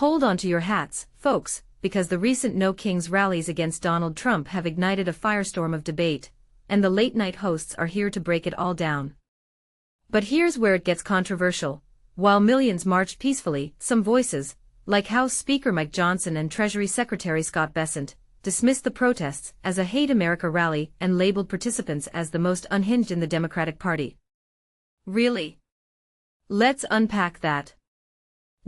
Hold on to your hats, folks, because the recent No Kings rallies against Donald Trump have ignited a firestorm of debate, and the late-night hosts are here to break it all down. But here's where it gets controversial. While millions marched peacefully, some voices, like House Speaker Mike Johnson and Treasury Secretary Scott Bessent, dismissed the protests as a Hate America rally and labeled participants as the most unhinged in the Democratic Party. Really? Let's unpack that.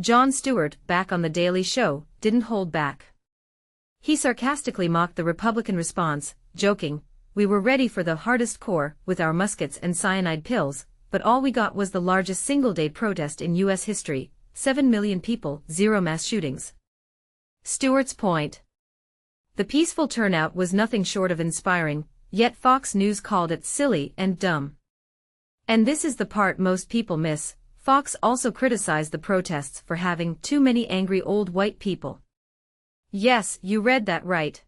Jon Stewart, back on The Daily Show, didn't hold back. He sarcastically mocked the Republican response, joking, "We were ready for the hardest core with our muskets and cyanide pills, but all we got was the largest single-day protest in U.S. history, 7 million people, 0 mass shootings." Stewart's point. The peaceful turnout was nothing short of inspiring, yet Fox News called it silly and dumb. And this is the part most people miss. Fox also criticized the protests for having too many angry old white people. Yes, you read that right.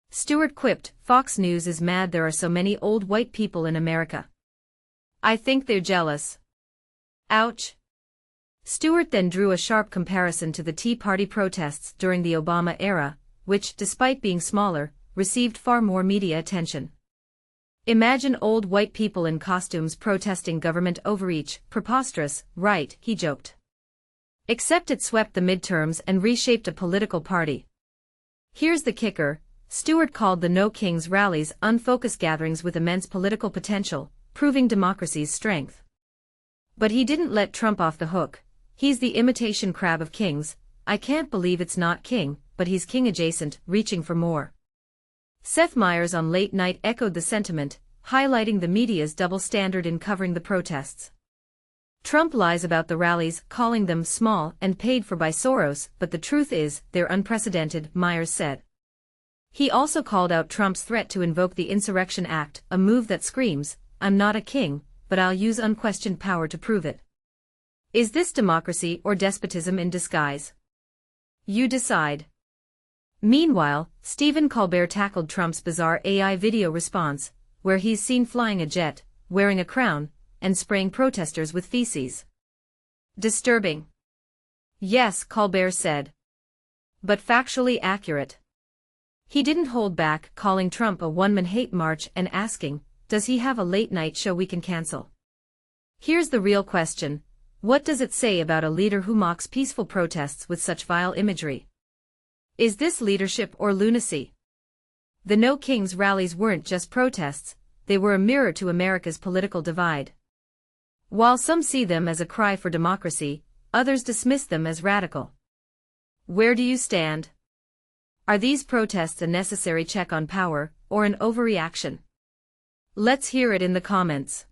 Stewart quipped, "Fox News is mad there are so many old white people in America. I think they're jealous." Ouch. Stewart then drew a sharp comparison to the Tea Party protests during the Obama era, which, despite being smaller, received far more media attention. "Imagine old white people in costumes protesting government overreach, preposterous, right?" he joked. Except it swept the midterms and reshaped a political party. Here's the kicker, Stewart called the No Kings rallies unfocused gatherings with immense political potential, proving democracy's strength. But he didn't let Trump off the hook. "He's the imitation crab of kings. I can't believe it's not king, but he's king adjacent, reaching for more." Seth Meyers on Late Night echoed the sentiment, highlighting the media's double standard in covering the protests. "Trump lies about the rallies, calling them small and paid for by Soros, but the truth is, they're unprecedented," Meyers said. He also called out Trump's threat to invoke the Insurrection Act, a move that screams, "I'm not a king, but I'll use unquestioned power to prove it." Is this democracy or despotism in disguise? You decide. Meanwhile, Stephen Colbert tackled Trump's bizarre AI video response, where he's seen flying a jet, wearing a crown, and spraying protesters with feces. Disturbing. Yes, Colbert said. But factually accurate. He didn't hold back, calling Trump a one-man hate march and asking, "Does he have a late-night show we can cancel?" Here's the real question. What does it say about a leader who mocks peaceful protests with such vile imagery? Is this leadership or lunacy? The No Kings rallies weren't just protests, they were a mirror to America's political divide. While some see them as a cry for democracy, others dismiss them as radical. Where do you stand? Are these protests a necessary check on power, or an overreaction? Let's hear it in the comments.